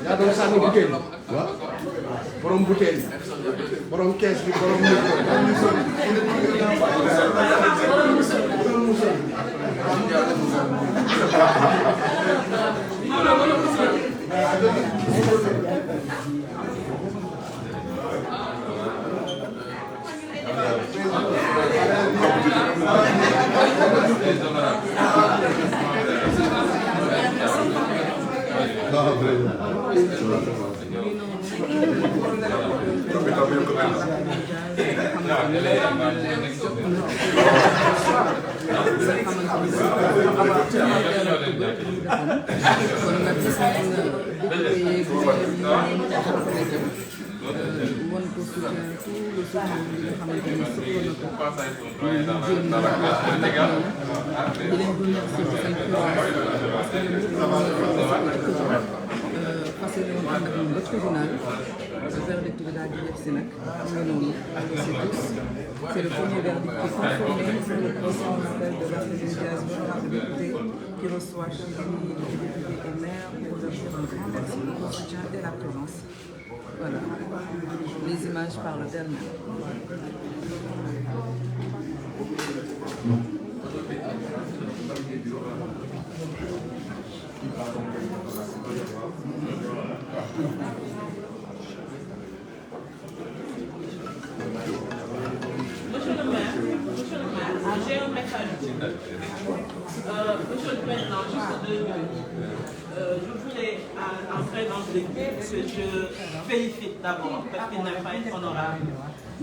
yaa doon sànni butéel borom butéel borom kees bi borom C'est le premier verdict qui est conformé sur le procès en appel de Barthélémy Diaz, honorable député, qui reçoit chez lui les députés et maires pour leur dire un grand merci pour le soutien et la présence. Voilà. Les images parlent d'elles-mêmes. J'ai un message. Monsieur le Président, juste 2 minutes. Je voulais, en présence de l'équipe, que je félicite d'abord, parce qu'il n'a pas été honorable,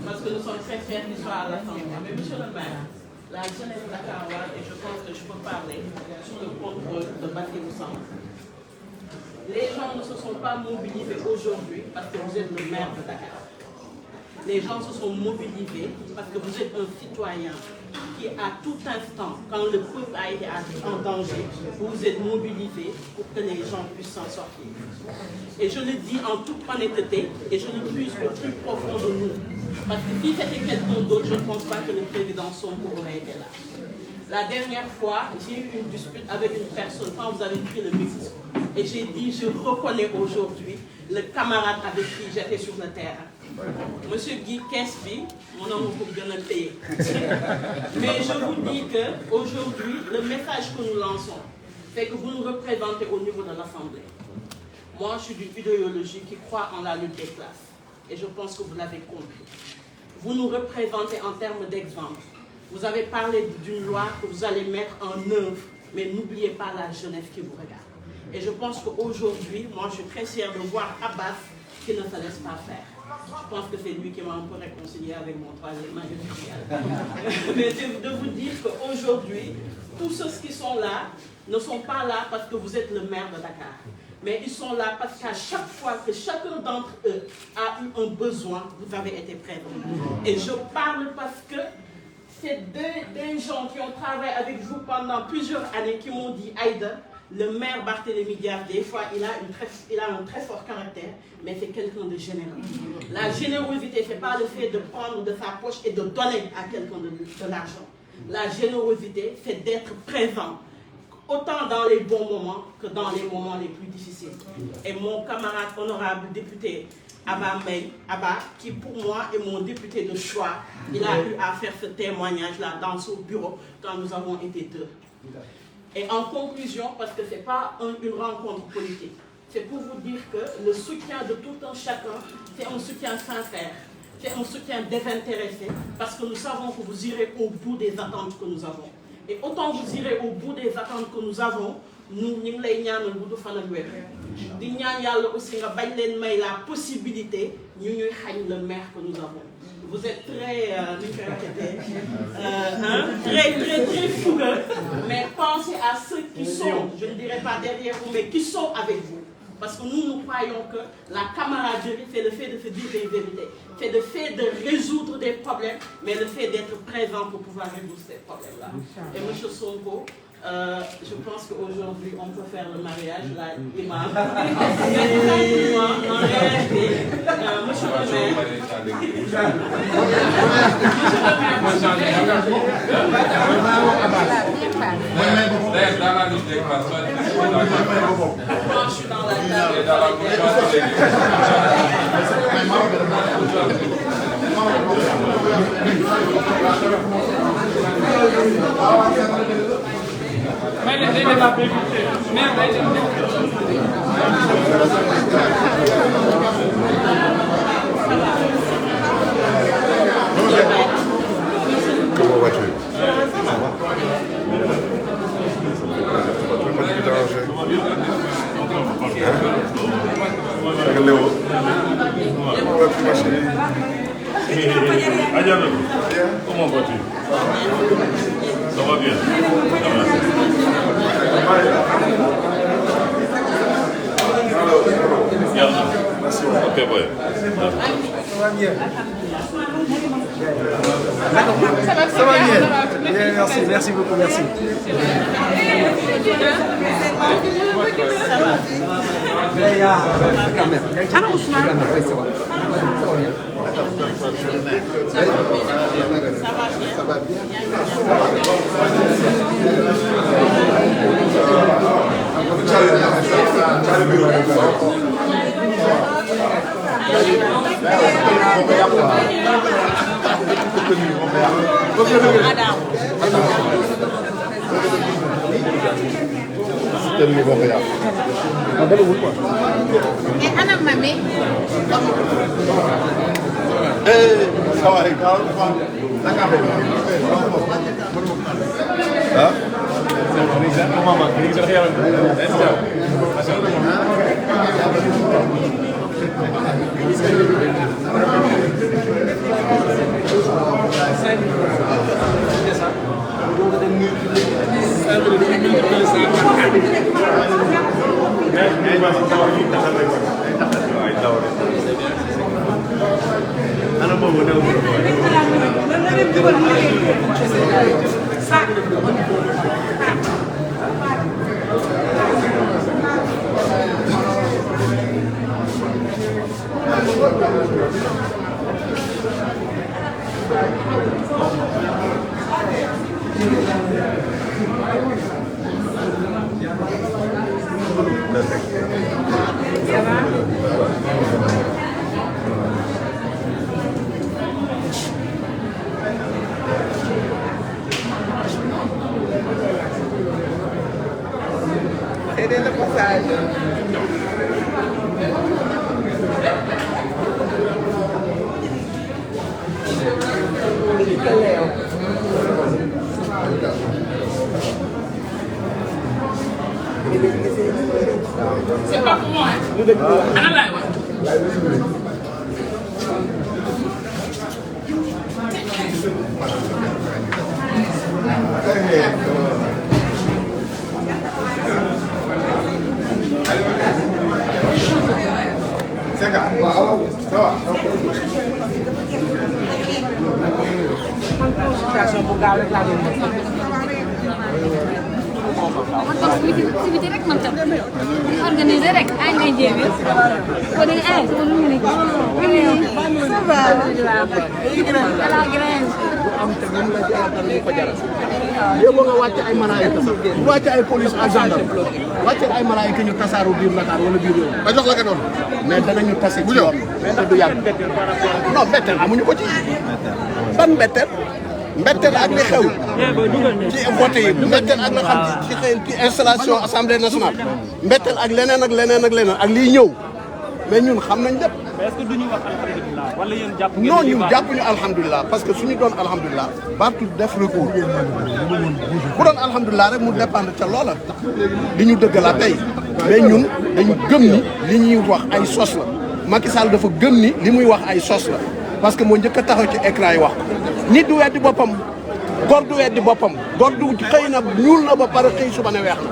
parce que nous sommes très fiers qu'il soit à l'Assemblée. Mais monsieur le maire, la jeunesse dakaroise, et je pense que je peux parler sur le contrôle de Barthélémy Diaz. Les gens ne se sont pas mobilisés aujourd'hui parce que vous êtes le maire de Dakar. Les gens se sont mobilisés parce que vous êtes un citoyen qui, à tout instant, quand le peuple a été en danger, vous vous êtes mobilisé pour que les gens puissent s'en sortir. Et je le dis en toute honnêteté, et je le puise au plus profond de nous. Parce que si c'était quelqu'un d'autre, je ne pense pas que le président Sonko aurait été là. La dernière fois, j'ai eu une dispute avec une personne quand vous avez pris le micro. Et j'ai dit, je reconnais aujourd'hui le camarade avec qui j'étais sur le terrain. Monsieur Guy Kesby, mon homme pour bien le payer. Mais je vous dis qu'aujourd'hui, le message que nous lançons, c'est que vous nous représentez au niveau de l'Assemblée. Moi, je suis d'une idéologie qui croit en la lutte des classes. Et je pense que vous l'avez compris. Vous nous représentez en termes d'exemple. Vous avez parlé d'une loi que vous allez mettre en œuvre, mais n'oubliez pas la jeunesse qui vous regarde. Et je pense qu'aujourd'hui, moi, je suis très fière de voir Abbas qui ne se laisse pas faire. Je pense que c'est lui qui m'a un peu réconcilié avec mon troisième mandat. Mais de vous dire qu'aujourd'hui, tous ceux qui sont là ne sont pas là parce que vous êtes le maire de Dakar. Mais ils sont là parce qu'à chaque fois que chacun d'entre eux a eu un besoin, vous avez été présents. Et je parle parce que c'est des gens qui ont travaillé avec vous pendant plusieurs années qui m'ont dit, Aïda, le maire Barthélémy Diaz, des fois, il a un très fort caractère, mais c'est quelqu'un de généreux. La générosité, ce n'est pas le fait de prendre de sa poche et de donner à quelqu'un de l'argent. La générosité, c'est d'être présent, autant dans les bons moments que dans les moments les plus difficiles. Et mon camarade honorable député Abba, qui pour moi est mon député de choix, il a eu à faire ce témoignage-là dans son bureau quand nous avons été deux. Et en conclusion, parce que ce n'est pas une rencontre politique, c'est pour vous dire que le soutien de tout un chacun, c'est un soutien sincère, c'est un soutien désintéressé, parce que nous savons que vous irez au bout des attentes que nous avons. Et autant vous irez au bout des attentes que nous avons, nous nous aussi la possibilité de le maire que nous avons. Vous êtes très, très fougueux, mais pensez à ceux qui sont, je ne dirais pas derrière vous, mais qui sont avec vous. Parce que nous croyons que la camaraderie, c'est le fait de se dire des vérités, c'est le fait de résoudre des problèmes, mais le fait d'être présent pour pouvoir résoudre ces problèmes-là. Et M. Sonko, je pense qu'aujourd'hui, on peut faire le mariage, là, l'imam. En réalité, monsieur le maire, dans la liste des classes, je suis dans la table. Comment vas-tu? Ça va? Comment vas-tu? Ça va bien. Merci. Ok, ouais. Ça va bien. Ça va bien. Bien, merci, merci beaucoup, merci. Anak mami. Ça va, Aider le passage. C'est pas pour moi, hein. Ana lay wax. Ça va. Situation bu gaaw rek laa doon def. Man toog si biti rek man tam. Organiser rek ay ngay jéem it. Ko di ay ko lu mu nekk. Ça va. La grève. am te moom la jaral dara ñu ko jaral. yóbbu nga wàcc ay malaayika sax wàcc ay police ak gendarme wàcc ay malaayika ñu tasaaru biir Dakar wala biir yoon. ba jox la ka noonu. mais danañu tase ci yoon. te du yàgg. non mbetteel amuñu ko ci. ban mbetteel. mbetteel ak li xew. ci vote yi mbetteel ak la xam ci xëy ci installation assemblée nationale. mbetteel ak leneen ak leneen ak leneen ak liy ñëw mais ñun xam nañ lépp. mais est-ce que duñu wax alhamdulilah wala yéen jàpp ngeen non ñun jàppuñu alhamdulilah parce que suñu doon alhamdulilah Barth def recours bu doon alhamdulilah rek mu dépendre ca loola li ñu dëgg la tey mais ñun dañu gëm ni li ñuy wax ay sos la Macky Sall dafa gëm ni li muy wax ay sos la parce que moo njëkk a taxaw ci écran yi wax nit du weddi boppam góor du weddi boppam góor du xëy na ñuul na ba pare xëy suba ne weex na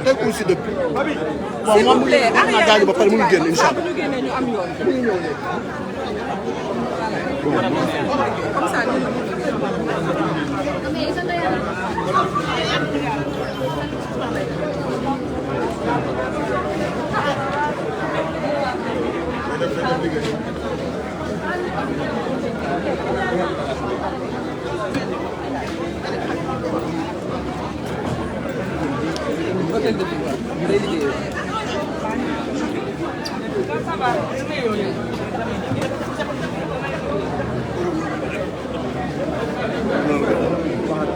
tegul si dëkk. bon moom wax naa gaañu ba pare mu ngi génn incha allah. Comme ça,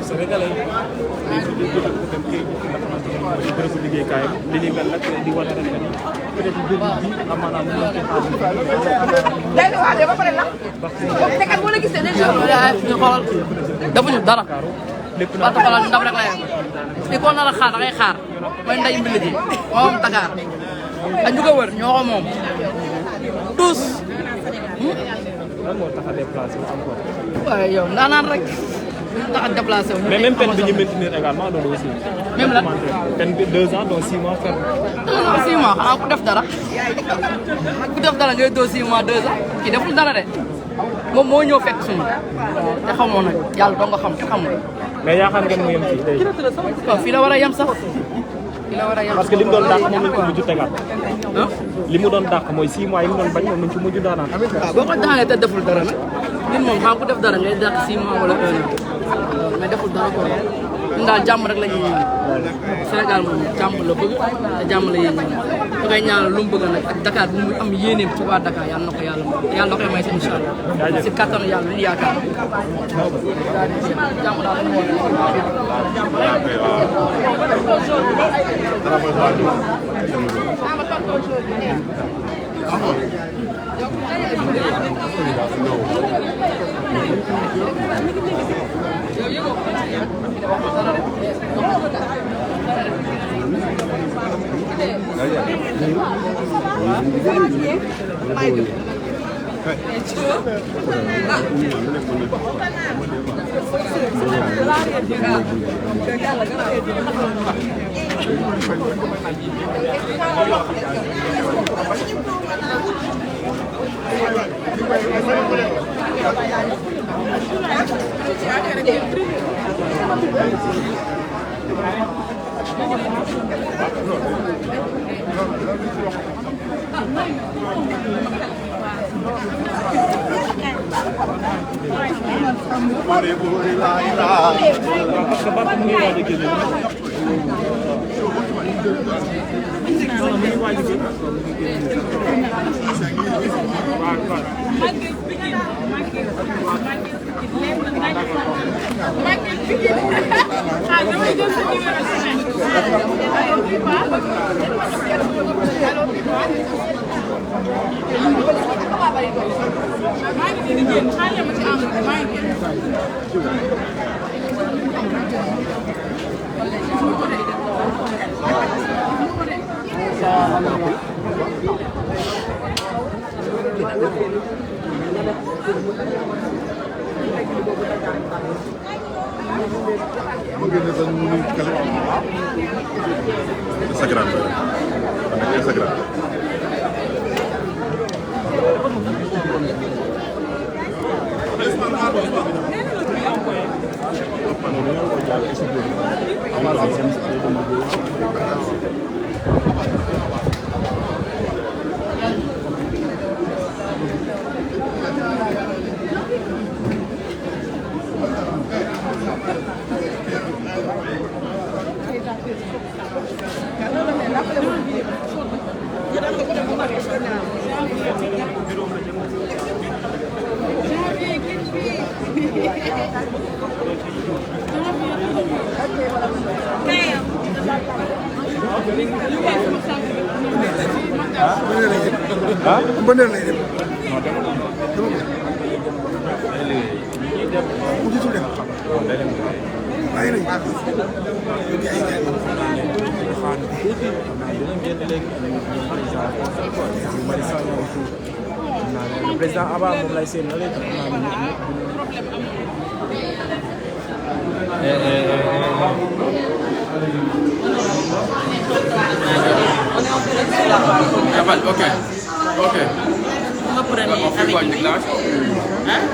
Sénégalais bërëbu liggéeykaayam li ni mel nag di wane rek ni peut-être début bi amaana mu ngi day na waale ba pare la te kat boo la gisee déjà ñu xool defuñu dara lépp ba taxawal ndam rek la yam li ko nar a xaar da ngay xaar mooy nday mbili ji moom Dakar ak ñu ko wër ñoo ko moom tous lan moo tax a déplacé wu encore. waaye yow ndaanaan rek tax a déplacé wu. mais même peine bi ñu maintenir également loolu aussi. même lan peine bi 2 ans dont 6 mois ferme. 6 mois xanaa ku def dara ku def dara ngay doo 6 mois 2 ans kii deful dara de moom moo ñëw fekk suñu te xamoo nag yàlla doo nga xam te xamul. mais yaakaar ngeen mu yem fii tey. waaw fii la war a yem sax fii la war a yem. parce que li mu doon dàq moom lañ ko mujj tegaat. li mu doon dàq mooy 6 mois yi mu doon bañ moom lañ ci mujj daanaat. waaw boo ko daanee te deful dara nag nit moom xam ku def dara ngay dàq 6 mois wala 1 an mais deful dara ko ñun daal jàmm rek la ñuy ñaan Sénégal moom jàmm la bëgg te jàmm la yéen ñaan ñu koy ñaanal lu mu bëgg nag ak Dakar bu mu am yéeneem ci waa Dakar yàlla na ko yàlla may yàlla na koy may si incha allah si kattanu yàlla li yaakaar jàmm daal la ñu parce que Barth mu ngi waaj a génn. non mu ngi waaj a génn. Instagram Instagram. Le président Abba moom lay seen na léegi Ok. On fait quoi, une déclaration? Merci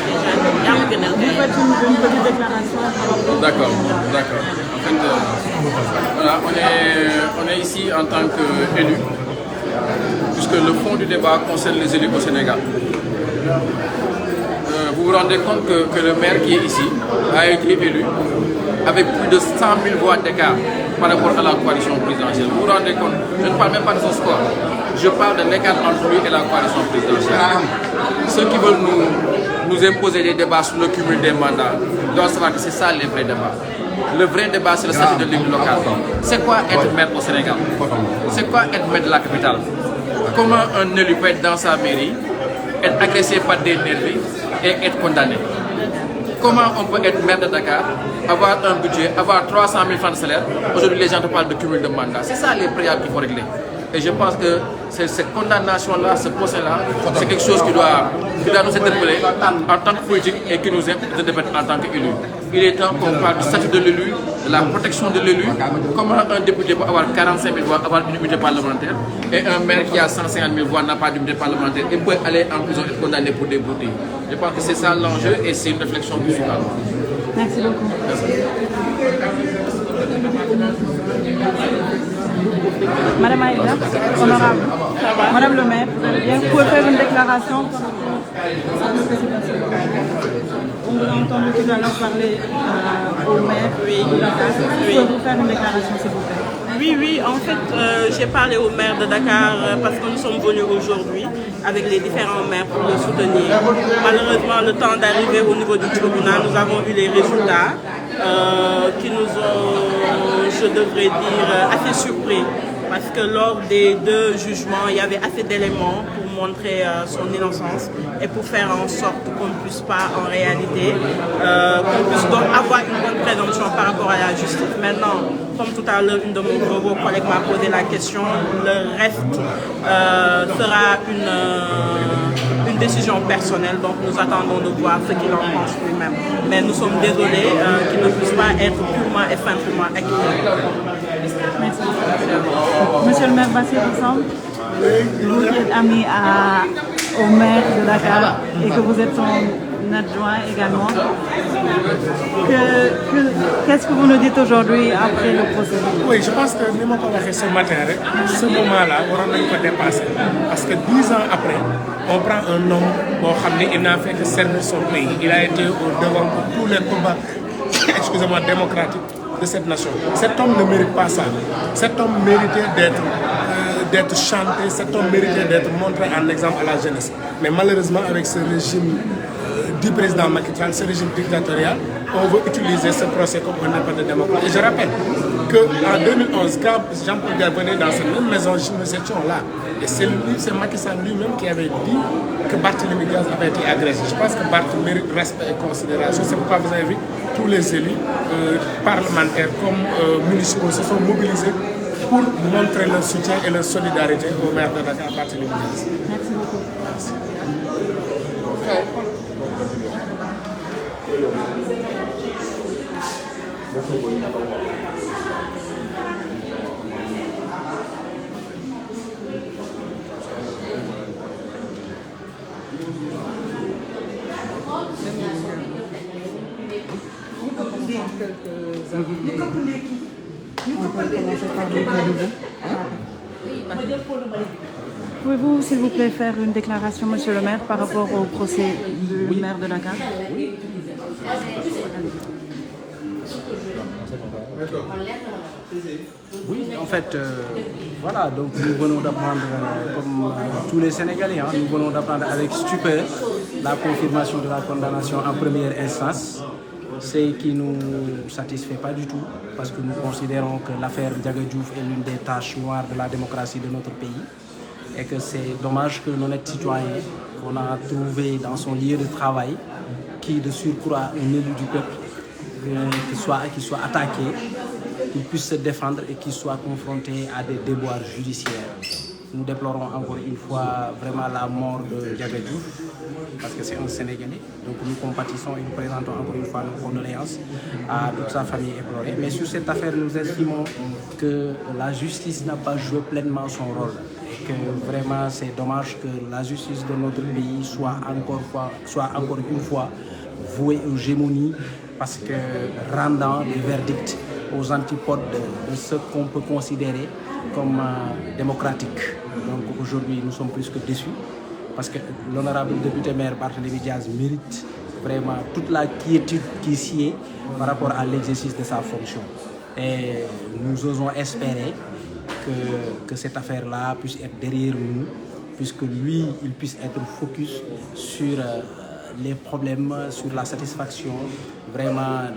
déjà. Vous faites une petite déclaration. D'accord. En fait, voilà, on est ici en tant qu'élus, puisque le fond du débat concerne les élus au Sénégal. Vous vous rendez compte que le maire qui est ici a été élu avec plus de 100 000 voix d'écart par rapport à la coalition présidentielle. Vous vous rendez compte? Je ne parle même pas de son score. Je parle de l'écart entre lui et la coalition présidentielle. Ceux qui veulent nous imposer des débats sur le cumul des mandats doivent savoir que c'est ça les vrais débats. Le vrai débat, c'est le statut de l'élu local. C'est quoi être maire au Sénégal? C'est quoi être maire de la capitale? Comment un élu peut être dans sa mairie, être agressé par des nervis et être condamné? Comment on peut être maire de Dakar, avoir un budget, avoir 300 000 francs de salaire? Aujourd'hui, les gens te parlent de cumul de mandats. C'est ça les préalables qu'il faut régler. Et je pense que cette condamnation-là, ce procès-là, c'est quelque chose qui doit nous interpeller en tant que politique et qui nous interpelle en tant qu'élu. Il est temps qu'on parle du statut de l'élu, de la protection de l'élu, comment un député peut avoir 45 000 voix, avoir une immunité parlementaire, et un maire qui a 150 000 voix n'a pas d'immunité parlementaire et peut aller en prison et être condamné pour des broutilles. Je pense que c'est ça l'enjeu et c'est une réflexion qui suit. Merci beaucoup. Madame Aïda, honorable. Madame le maire, vous allez bien? Vous pouvez faire une déclaration par rapport à ce qui s'est passé. On vous a entendu tout à l'heure parler au maire. Oui. Pouvez-vous faire une déclaration, s'il vous plaît? Oui, en fait, j'ai parlé au maire de Dakar parce que nous sommes venus aujourd'hui avec les différents maires pour le soutenir. Malheureusement, le temps d'arriver au niveau du tribunal, nous avons eu les résultats qui nous ont, je devrais dire, assez surpris. Parce que lors des deux jugements, il y avait assez d'éléments pour montrer son innocence et pour faire en sorte qu'on ne puisse pas, en réalité, qu'on puisse donc avoir une bonne présomption par rapport à la justice. Maintenant, comme tout à l'heure, une de vos collègues m'a posé la question, le reste sera une décision personnelle, donc nous attendons de voir ce qu'il en pense lui-même. Mais nous sommes désolés qu'il ne puisse pas être purement et simplement acquitté. Merci. Monsieur le maire Bassirou Samb, vous êtes ami au maire de Dakar et que vous êtes son adjoint également. Qu'est-ce que vous nous dites aujourd'hui après le procès? Oui, je pense que nous m'avons parlé ce matin, ce moment-là, on a dépassé. Parce que 10 ans après, on prend un homme, il n'a fait que servir son pays. Il a été au devant de tous les combats démocratiques de cette nation. Cet homme ne mérite pas ça. Cet homme méritait d'être chanté, cet homme méritait d'être montré en exemple à la jeunesse. Mais malheureusement, avec ce régime du président Macky Sall, ce régime dictatorial, on veut utiliser ce procès comme un élément de démocratie. Et je rappelle qu'en 2011, quand Jean-Paul Diaz venait dans cette même maison, nous étions là. Et c'est Macky Sall lui-même qui avait dit que Barthélémy Diaz avait été agressé. Je pense que Barthélémy mérite respect et considération. C'est pourquoi vous avez vu tous les élus parlementaires comme municipaux se sont mobilisés pour montrer leur soutien et leur solidarité au maire de Dakar, Barthélémy Diaz. Merci beaucoup. Merci. Pouvez-vous, s'il vous plaît, faire une déclaration, monsieur le maire, par rapport au procès du maire de Dakar? Oui, en fait, voilà, donc nous venons d'apprendre, comme tous les Sénégalais, nous venons d'apprendre avec stupeur la confirmation de la condamnation en première instance, ce qui ne nous satisfait pas du tout, parce que nous considérons que l'affaire Ndiaga Diouf est l'une des taches noires de la démocratie de notre pays, et que c'est dommage que l'honnête citoyen qu'on a trouvé dans son lieu de travail, qui de surcroît un élu du peuple, qui soit attaqué, qu'il puisse se défendre et qu'il soit confronté à des déboires judiciaires. Nous déplorons encore une fois vraiment la mort de Ndiaga Diouf, parce que c'est un Sénégalais. Donc nous compatissons et nous présentons encore une fois nos condoléances à toute sa famille éplorée. Mais sur cette affaire, nous estimons que la justice n'a pas joué pleinement son rôle. Et que vraiment c'est dommage que la justice de notre pays soit encore une fois vouée aux gémonies, parce que rendant des verdicts aux antipodes de ce qu'on peut considérer comme démocratique. Donc aujourd'hui, nous sommes plus que déçus, parce que l'honorable député maire Barthélémy Diaz mérite vraiment toute la quiétude qui s'y est par rapport à l'exercice de sa fonction. Et nous osons espérer que cette affaire-là puisse être derrière nous, puisque lui, il puisse être focus sur les problèmes, sur la satisfaction vraiment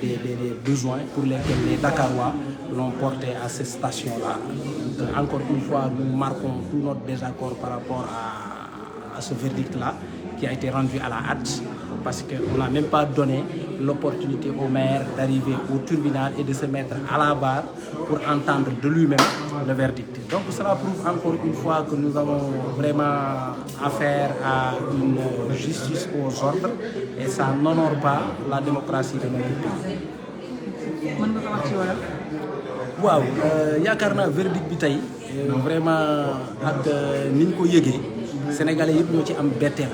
des besoins pour lesquels les Dakarois l'ont porté à cette station-là. Encore une fois, nous marquons tout notre désaccord par rapport à ce verdict-là qui a été rendu à la hâte, parce qu'on n'a même pas donné l'opportunité au maire d'arriver au tribunal et de se mettre à la barre pour entendre de lui-même le verdict. Donc cela prouve encore une fois que nous avons vraiment affaire à une justice aux ordres, et ça n'honore pas la démocratie de notre pays. waaw yaakaar naa verdict bi tey vraiment ak ni ñu ko yëgee sénégalais yëpp ñoo ci am betteel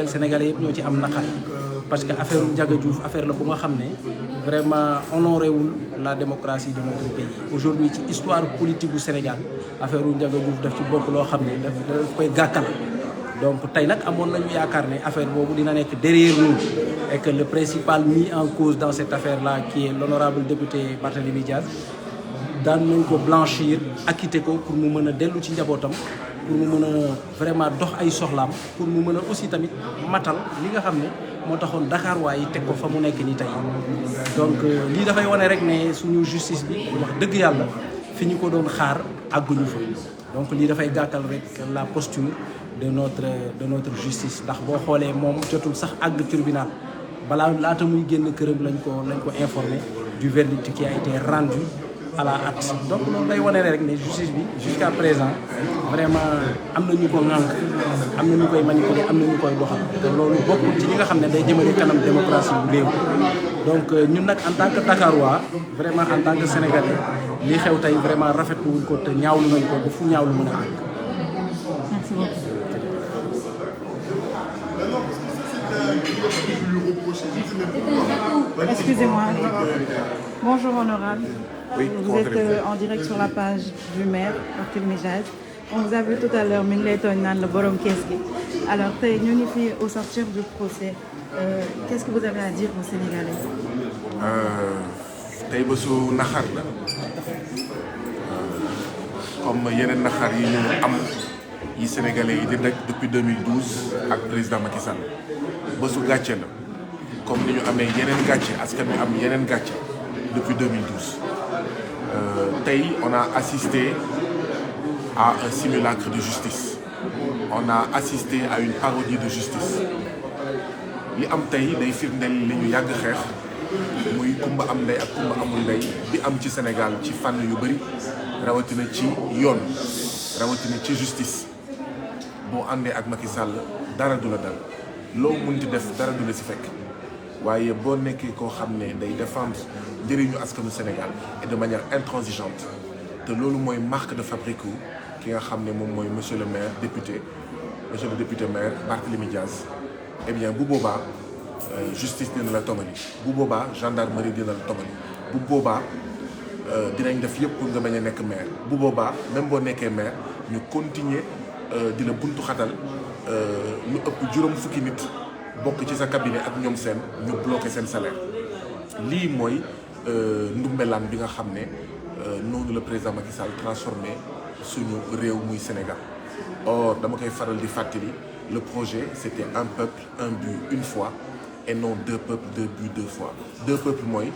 sénégalais yëpp ñoo ci am naqar, parce que affaire Ndiaga Diouf affaire la bu nga xam ne vraiment honoré wul la démocratie de notre pays. Aujourd'hui ci histoire politique du Sénégal affaire Ndiaga Diouf daf ci bokk loo xam ne daf koy gàkkal. Donc tey nag amoon nañu yaakaar ne affaire boobu dina nekk derrière nous, et que le principal mis en cause dans cette affaire-là, qui est l'honorable député Barthélémy Diaz, daan nañ ko blanchir, acquitter ko pour mu mën a dellu ci njabootam, pour mu mën a vraiment dox ay soxlaam, pour mu mën a aussi tamit matal li nga xam ne moo taxoon Dakar waaye teg ko fa mu nekk nii tey. Donc lii dafay wane rek ne suñu justice bi wax dëgg yàlla fi ñu ko doon xaar àgguñu fa. Donc lii dafay gàkkal rek la posture de notre justice, ndax boo xoolee moom jotul sax àgg tribunal balaa laata muy génn këram lañ ko informé du verdict qui a été rendu à la hâte. Donc loolu day wane rek ne justice bi jusqu'à présent vraiment am na ñu ko ŋànk, am na ñu koy manipuler, am na ñu koy doxal, te loolu bokkul ci li nga xam ne day jëmale kanam démocratie bu réew. Donc ñun nag en tant que Dakarois, vraiment en tant que Sénégalais, li xew tey vraiment rafetlu wuñ ko te ñaawlu nañ ko ba fu ñaawlu mën a àgg. Merci beaucoup. Excusez-moi. Bonjour honorable. Oui, vous êtes en direct sur la page du maire Barthélémy Diaz. On vous a vu tout à l'heure, mi ngi lay tooñ naan la borom kees gi. Alors tey ñu ngi fi au sortir du procès. Qu'est-ce que vous avez à dire aux Sénégalais? tey bésu naxar la comme yeneen naxar yi ñu am yi Sénégalais yi di daj depuis 2012 ak président Macky Sall. bésu gàcce la comme ni ñu amee yeneen gàcce askan wi am yeneen gàcce depuis 2012. Tey on a assisté à un simulacre de justice. On a assisté à une parodie de justice. li am tey day firndeel li ñu yàgg xeex muy kumba am ndey ak kumba amul ndey bi am ci Sénégal ci fànn yu bëri, rawatina ci yoon, rawatina ci justice. boo àndee ak Macky Sall dara du la dal, loo mënti def dara du la si fekk, waaye boo nekkee koo xam ne day défendre njëriñu askanu Sénégal et de manière intransigeante, te loolu mooy marque de fabrique ki nga xam ne moom mooy monsieur le député maire Barthélémy Diaz. Eh bien bu boobaa justice dina la tongali, bu boobaa gendarmerie dina la tongali, bu boobaa dinañ def yëpp pour nga bañ a nekk maire, bu boobaa même boo nekkee maire ñu continuer di la buntu xatal lu ëpp juróom fukki nit bokk ci sa cabinet ak ñoom seen ñu bloqué seen salaire. lii mooy ndumbelaan bi nga xam ne noonu le président Macky Sall transformé suñu réew muy Sénégal. Or dama koy faral di fàttali, le projet c'était un peuple, un but, une foi, et non deux peuples, deux buts, deux fois. Deux peuples mooy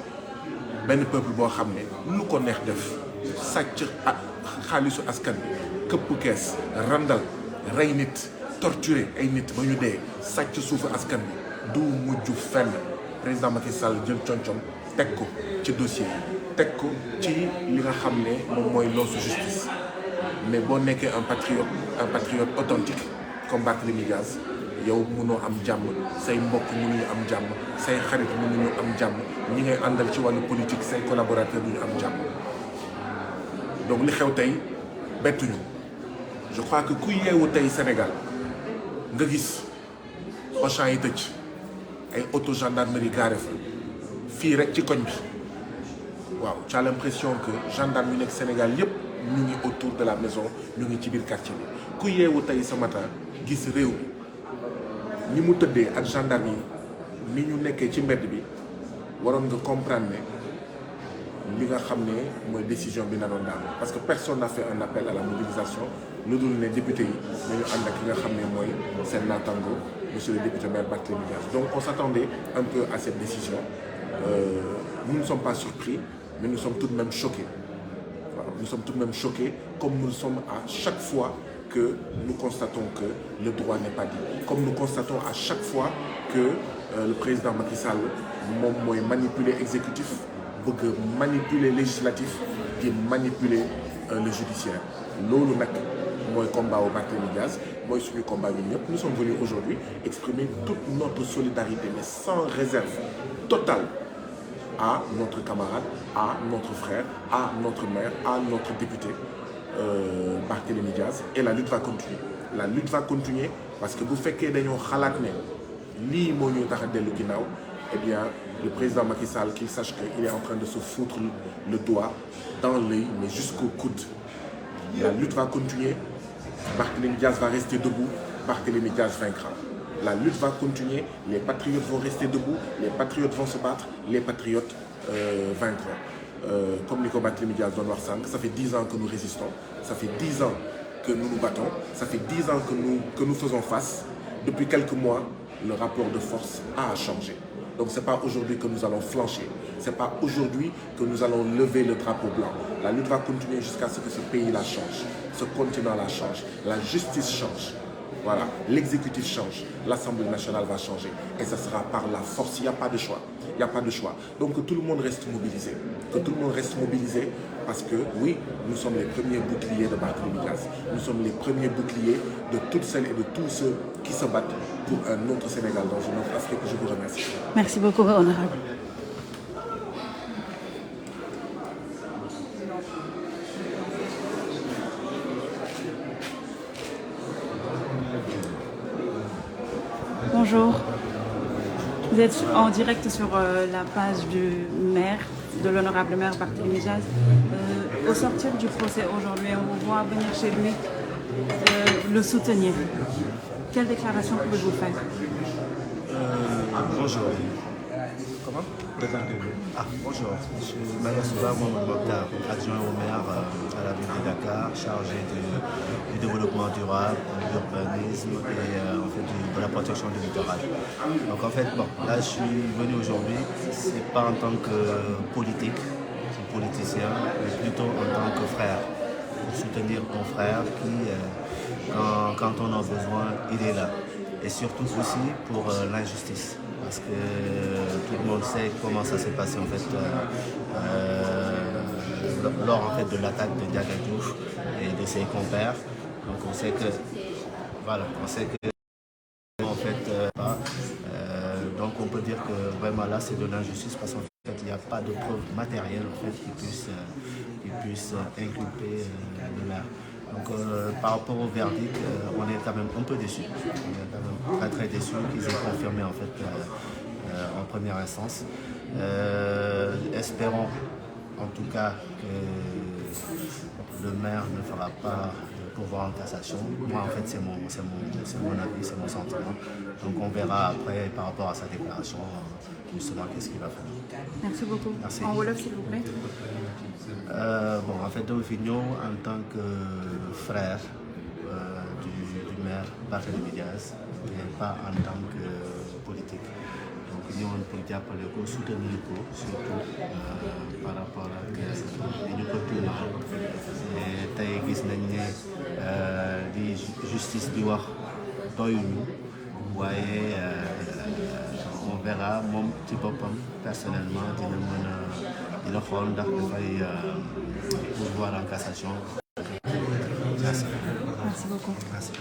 benn peuple boo xam ne lu ko neex def, sàcc xaalisu askan bi, këpp kees, randal, rey nit, torturer ay nit ba ñu dee, sàcc suufu askan bi, du mujj fenn. Président Macky Sall jël concom teg ko ci dossier yi, teg ko ci li nga xam ne moom mooy loosu justice. mais boo nekkee un patriote authentique comme Barthélémy Dias yow mënoo am jàmm say mbokk mënuñu am jàmm say xarit mënuñu am jàmm ñi ngay àndal ci wàllu politique say collaborateurs duñu am jàmm donc li xew tey bettuñu je crois que ku yeewu tey Sénégal nga gis Auchan yi tëj ay auto gendarmerie garé fa fii rek ci koñ bi waaw tu as l'impression que gendarme yu nekk Sénégal yëpp ñu ngi autour de la maison ñu ngi ci biir quartier bi ku yeewu tey ce matin gis réew mi ni mu tëddee ak gendarme yi ni ñu nekkee ci mbedd bi waroon nga comprendre ne li nga xam ne mooy décision bi na doon daal parce que personne n'a fait un appel à la mobilisation lu dul ne député yi nañu ànd ak ki nga xam ne mooy seen naataango monsieur le député maire Barthélémy Dias. Donc on s'attendait un peu à cette décision. Nous ne sommes pas surpris, mais nous sommes tout de même choqués. Voilà, nous sommes tout de même choqués, comme nous le sommes à chaque fois que nous constatons que le droit n'est pas dit. Comme nous constatons à chaque fois que le président Macky Sall moom mooy manipuler exécutif, bëgg manipuler législatif, di manipuler le judiciaire. Loolu nag mooy combat au Barthélémy Dias, mooy suñu combat ñun ñëpp. Nous sommes venus aujourd'hui exprimer toute notre solidarité, mais sans réserve totale, à notre camarade, à notre frère, à notre maire, à notre député Barthélémy Dias. Et la lutte va continuer. La lutte va continuer parce que bu fekkee dañoo xalaat ne lii moo ñu tax a dellu ginnaaw, eh bien le président Macky Sall qu'il sache qu'il est en train de se foutre le doigt dans l'œil, mais jusqu'au coude. La lutte va continuer. Barthélémy Dias va rester debout. Barthélémy Dias vaincra. La lutte va continuer. Les patriotes vont rester debout. Les patriotes vont se battre. Les patriotes vaincront. Comme Nico Barthélémy Dias doon wax sànq, ça fait 10 ans que nous résistons. Ça fait 10 ans que nous nous battons. Ça fait 10 ans que nous faisons face. Depuis quelques mois, le rapport de force a changé. Donc c'est pas aujourd'hui que nous allons flancher. C'est pas aujourd'hui que nous allons lever le drapeau blanc. La lutte va continuer jusqu'à ce que ce pays-là change. Ce continent-là change. La justice change. Voilà. L'exécutif change. L'Assemblée nationale va changer. Et ça sera par la force. Il n'y a pas de choix. Il n'y a pas de choix. Donc que tout le monde reste mobilisé. Que tout le monde reste mobilisé parce que oui, nous sommes les premiers boucliers de Barthélémy Dias. Nous sommes les premiers boucliers de toutes celles et de tous ceux qui se battent pour un autre Sénégal dans une autre Afrique. Je vous remercie. Merci beaucoup, honorable. Bonjour. Vous êtes en direct sur la page du maire, de l'honorable maire Barthélémy Dias. Au sortir du procès aujourd'hui, on vous voit venir chez lui le soutenir. Quelle déclaration pouvez-vous faire? Bonjour. Comment? Présentez-vous. Bonjour. Je suis Malasouba Mokhtar, adjoint au maire à la ville de Dakar, chargé du développement durable, de l'urbanisme et de la protection du littoral. Donc en fait, là je suis venu aujourd'hui, c'est pas en tant que politique, politicien, mais plutôt en tant que frère. Pour soutenir mon frère qui, quand on a besoin, il est là. Et surtout aussi pour l'injustice. Parce que tout le monde sait comment ça s'est passé en fait, lors en fait, de l'attaque de Ndiaga Diouf et de ses compères. Donc on sait que en fait, donc on peut dire que vraiment là c'est de l'injustice parce qu'en fait il n'y a pas de preuve matérielle en fait qui puisse inculper le maire. Donc par rapport au verdict, on est quand même un peu déçus. On est quand même très déçus qu'ils aient confirmé en fait en première instance. Espérons en tout cas que le maire ne fera pas de pourvoi en cassation. Moi en fait c'est mon avis, c'est mon sentiment. Donc on verra après par rapport à sa déclaration justement qu'est-ce qu'il va faire. Merci beaucoup. Merci. En wolof s'il vous plaît. En fait dama fi ñëw en tant que frère du maire Barthélémy Dias mais pas en tant que politique. Donc ñëwoon pour jàppale ko soutenir ko surtout par rapport ak li ñu ko tuumaal et tey gis nañ ne di justice di wax doyuñu waaye on verra moom ci boppam personnellement dina xool ndax dafay pourvoir en cassation. Merci beaucoup. Merci.